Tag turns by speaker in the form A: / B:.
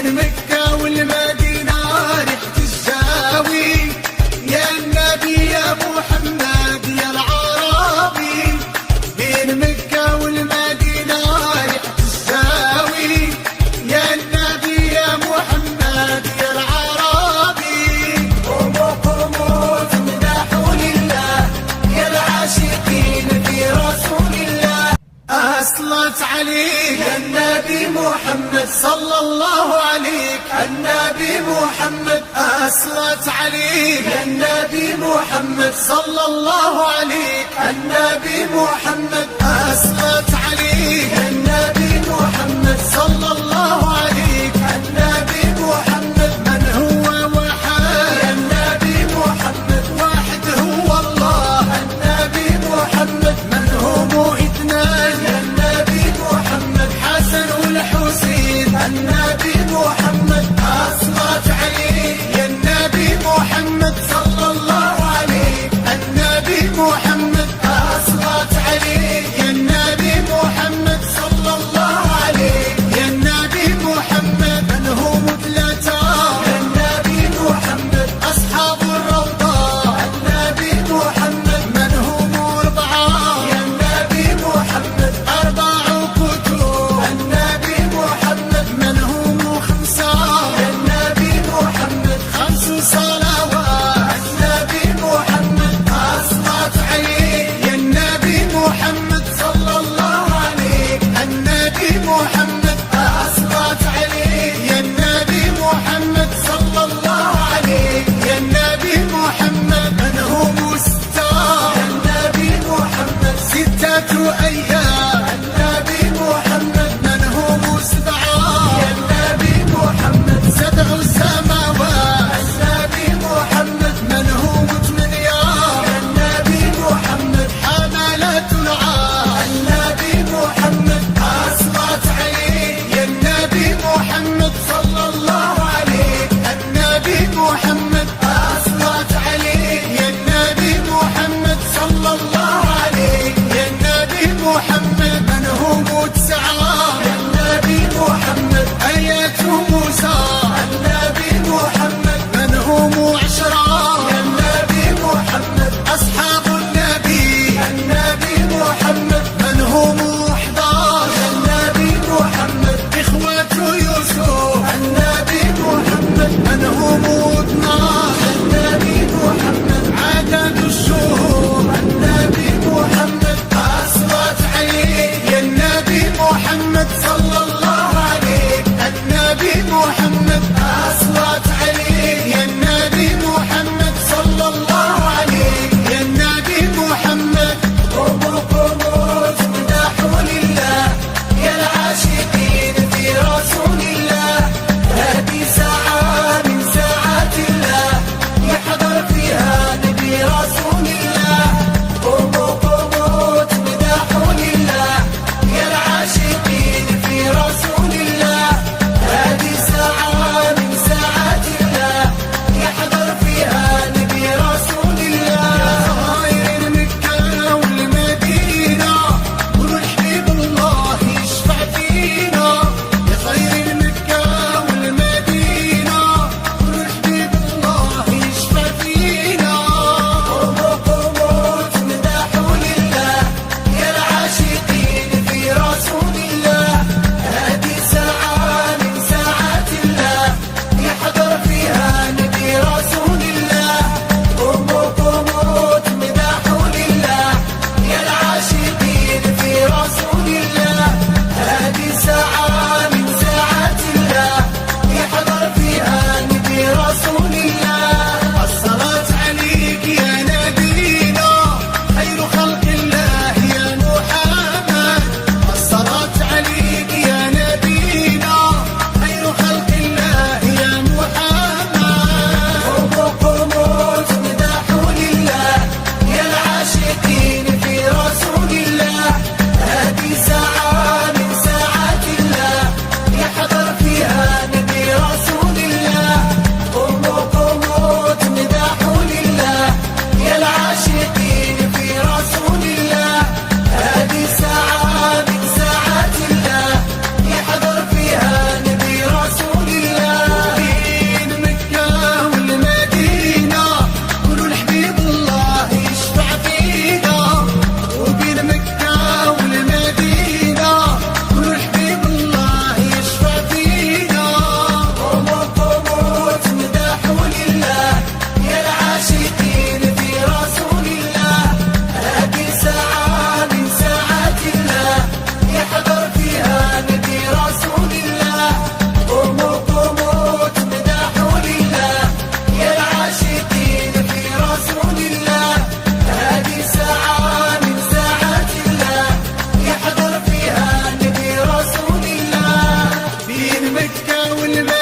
A: بين مكة والمدينة ريحة الزاوي، يا النبي يا محمد يا العربي. بين مكة والمدينة ريحة الزاوي، يا النبي يا محمد يا العربي. قوموا قوموا تمدحوا لله يا العاشقين في رسول الله. أصلت عليك يا النبي محمد صلى الله عليك، النبي محمد أصلت عليك يا النبي محمد صلى الله عليك، النبي محمد أصلت عليك يا النبي محمد صلى الله عليك، النبي محمد من هو وحد يا النبي محمد واحد هو الله، النبي محمد من هم اثنان يا النبي محمد حسن والحسين، النبي محمد أصلت عليك يا النبي محمد صلى الله عليك، النبي محمد أصلت عليك يا النبي محمد صلى الله عليك، يا النبي محمد من هم ثلاثة يا النبي محمد أصحاب الروضة، النبي محمد من هم أربعة يا النبي محمد أربع كتب، النبي محمد من هم خمسة يا النبي مكة والمدينة